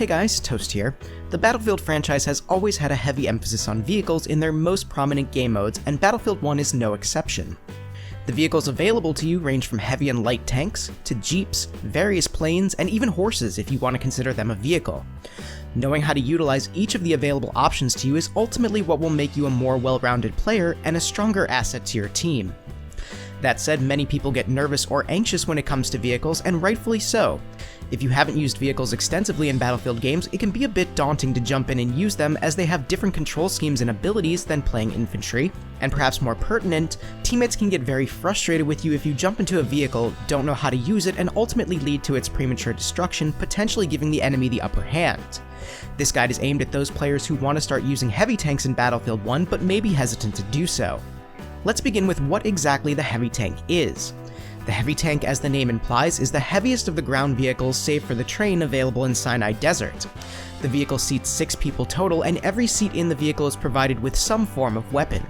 Hey guys, Toast here. The Battlefield franchise has always had a heavy emphasis on vehicles in their most prominent game modes, and Battlefield 1 is no exception. The vehicles available to you range from heavy and light tanks, to jeeps, various planes, and even horses if you want to consider them a vehicle. Knowing how to utilize each of the available options to you is ultimately what will make you a more well-rounded player and a stronger asset to your team. That said, many people get nervous or anxious when it comes to vehicles, and rightfully so. If you haven't used vehicles extensively in Battlefield games, it can be a bit daunting to jump in and use them as they have different control schemes and abilities than playing infantry, and perhaps more pertinent, teammates can get very frustrated with you if you jump into a vehicle, don't know how to use it, and ultimately lead to its premature destruction, potentially giving the enemy the upper hand. This guide is aimed at those players who want to start using heavy tanks in Battlefield 1 but may be hesitant to do so. Let's begin with what exactly the heavy tank is. The heavy tank, as the name implies, is the heaviest of the ground vehicles save for the train available in Sinai Desert. The vehicle seats 6 people total, and every seat in the vehicle is provided with some form of weapon.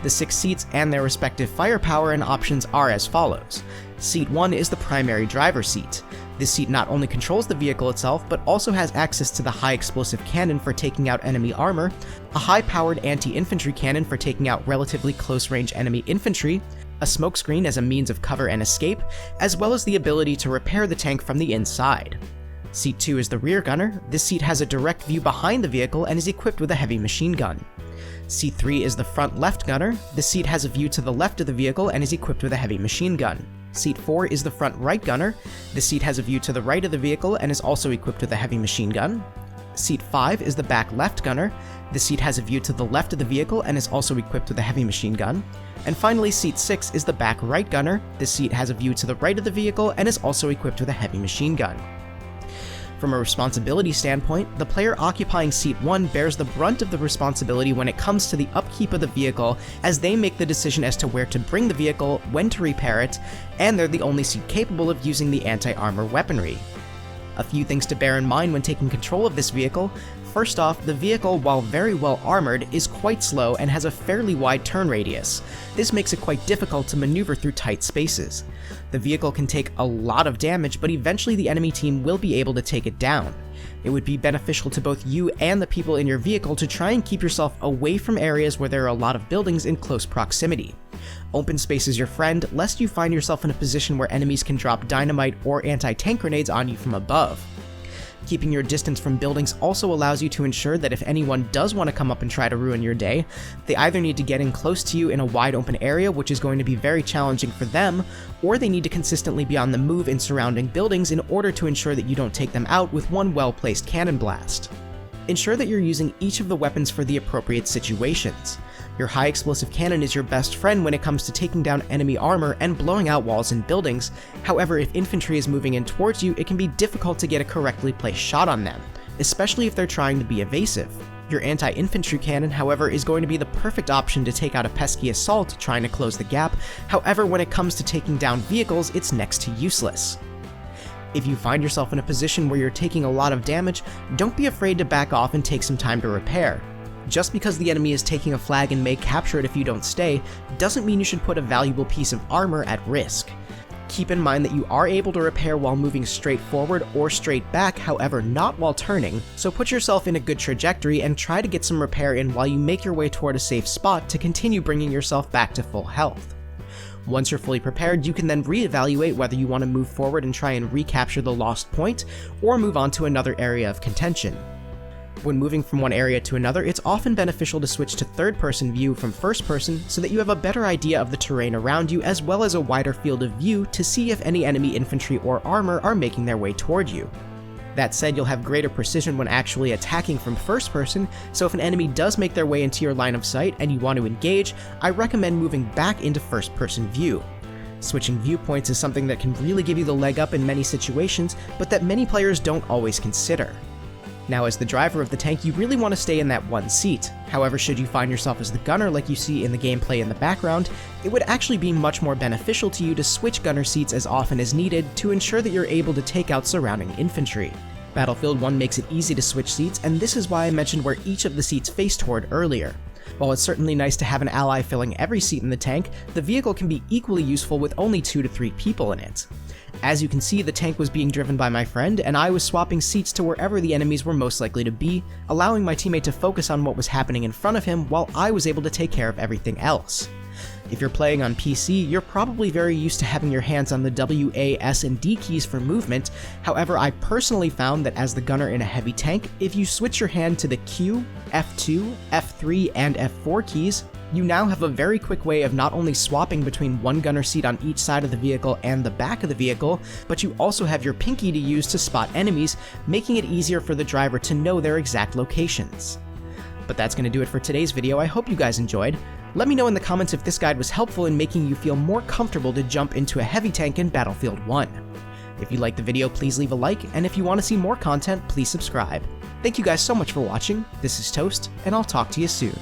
The 6 seats and their respective firepower and options are as follows. Seat 1 is the primary driver seat. This seat not only controls the vehicle itself, but also has access to the high explosive cannon for taking out enemy armor, a high-powered anti-infantry cannon for taking out relatively close-range enemy infantry, a smokescreen as a means of cover and escape, as well as the ability to repair the tank from the inside. Seat 2 is the rear gunner. This seat has a direct view behind the vehicle and is equipped with a heavy machine gun. Seat 3 is the front left gunner. This seat has a view to the left of the vehicle and is equipped with a heavy machine gun. Seat 4 is the front right gunner. This seat has a view to the right of the vehicle and is also equipped with a heavy machine gun. Seat 5 is the back left gunner. This seat has a view to the left of the vehicle and is also equipped with a heavy machine gun. And finally, Seat 6 is the back right gunner. This seat has a view to the right of the vehicle and is also equipped with a heavy machine gun. From a responsibility standpoint, the player occupying Seat 1 bears the brunt of the responsibility when it comes to the upkeep of the vehicle, as they make the decision as to where to bring the vehicle, when to repair it, and they're the only seat capable of using the anti-armor weaponry. A few things to bear in mind when taking control of this vehicle. First off, the vehicle, while very well armored, is quite slow and has a fairly wide turn radius. This makes it quite difficult to maneuver through tight spaces. The vehicle can take a lot of damage, but eventually the enemy team will be able to take it down. It would be beneficial to both you and the people in your vehicle to try and keep yourself away from areas where there are a lot of buildings in close proximity. Open space is your friend, lest you find yourself in a position where enemies can drop dynamite or anti-tank grenades on you from above. Keeping your distance from buildings also allows you to ensure that if anyone does want to come up and try to ruin your day, they either need to get in close to you in a wide open area, which is going to be very challenging for them, or they need to consistently be on the move in surrounding buildings in order to ensure that you don't take them out with one well-placed cannon blast. Ensure that you're using each of the weapons for the appropriate situations. Your high explosive cannon is your best friend when it comes to taking down enemy armor and blowing out walls and buildings. However, if infantry is moving in towards you, it can be difficult to get a correctly placed shot on them, especially if they're trying to be evasive. Your anti-infantry cannon, however, is going to be the perfect option to take out a pesky assault trying to close the gap. However, when it comes to taking down vehicles, it's next to useless. If you find yourself in a position where you're taking a lot of damage, don't be afraid to back off and take some time to repair. Just because the enemy is taking a flag and may capture it if you don't stay, doesn't mean you should put a valuable piece of armor at risk. Keep in mind that you are able to repair while moving straight forward or straight back, however not while turning, so put yourself in a good trajectory and try to get some repair in while you make your way toward a safe spot to continue bringing yourself back to full health. Once you're fully prepared, you can then reevaluate whether you want to move forward and try and recapture the lost point, or move on to another area of contention. When moving from one area to another, it's often beneficial to switch to third-person view from first-person so that you have a better idea of the terrain around you as well as a wider field of view to see if any enemy infantry or armor are making their way toward you. That said, you'll have greater precision when actually attacking from first-person, so if an enemy does make their way into your line of sight and you want to engage, I recommend moving back into first-person view. Switching viewpoints is something that can really give you the leg up in many situations, but that many players don't always consider. Now, as the driver of the tank, you really want to stay in that one seat. However, should you find yourself as the gunner like you see in the gameplay in the background, it would actually be much more beneficial to you to switch gunner seats as often as needed to ensure that you're able to take out surrounding infantry. Battlefield 1 makes it easy to switch seats, and this is why I mentioned where each of the seats face toward earlier. While it's certainly nice to have an ally filling every seat in the tank, the vehicle can be equally useful with only 2 to 3 people in it. As you can see, the tank was being driven by my friend, and I was swapping seats to wherever the enemies were most likely to be, allowing my teammate to focus on what was happening in front of him while I was able to take care of everything else. If you're playing on PC, you're probably very used to having your hands on the W, A, S, and D keys for movement. However, I personally found that as the gunner in a heavy tank, if you switch your hand to the Q, F2, F3, and F4 keys, you now have a very quick way of not only swapping between one gunner seat on each side of the vehicle and the back of the vehicle, but you also have your pinky to use to spot enemies, making it easier for the driver to know their exact locations. But that's going to do it for today's video. I hope you guys enjoyed. Let me know in the comments if this guide was helpful in making you feel more comfortable to jump into a heavy tank in Battlefield 1. If you liked the video, please leave a like, and if you want to see more content, please subscribe. Thank you guys so much for watching. This is Toast, and I'll talk to you soon.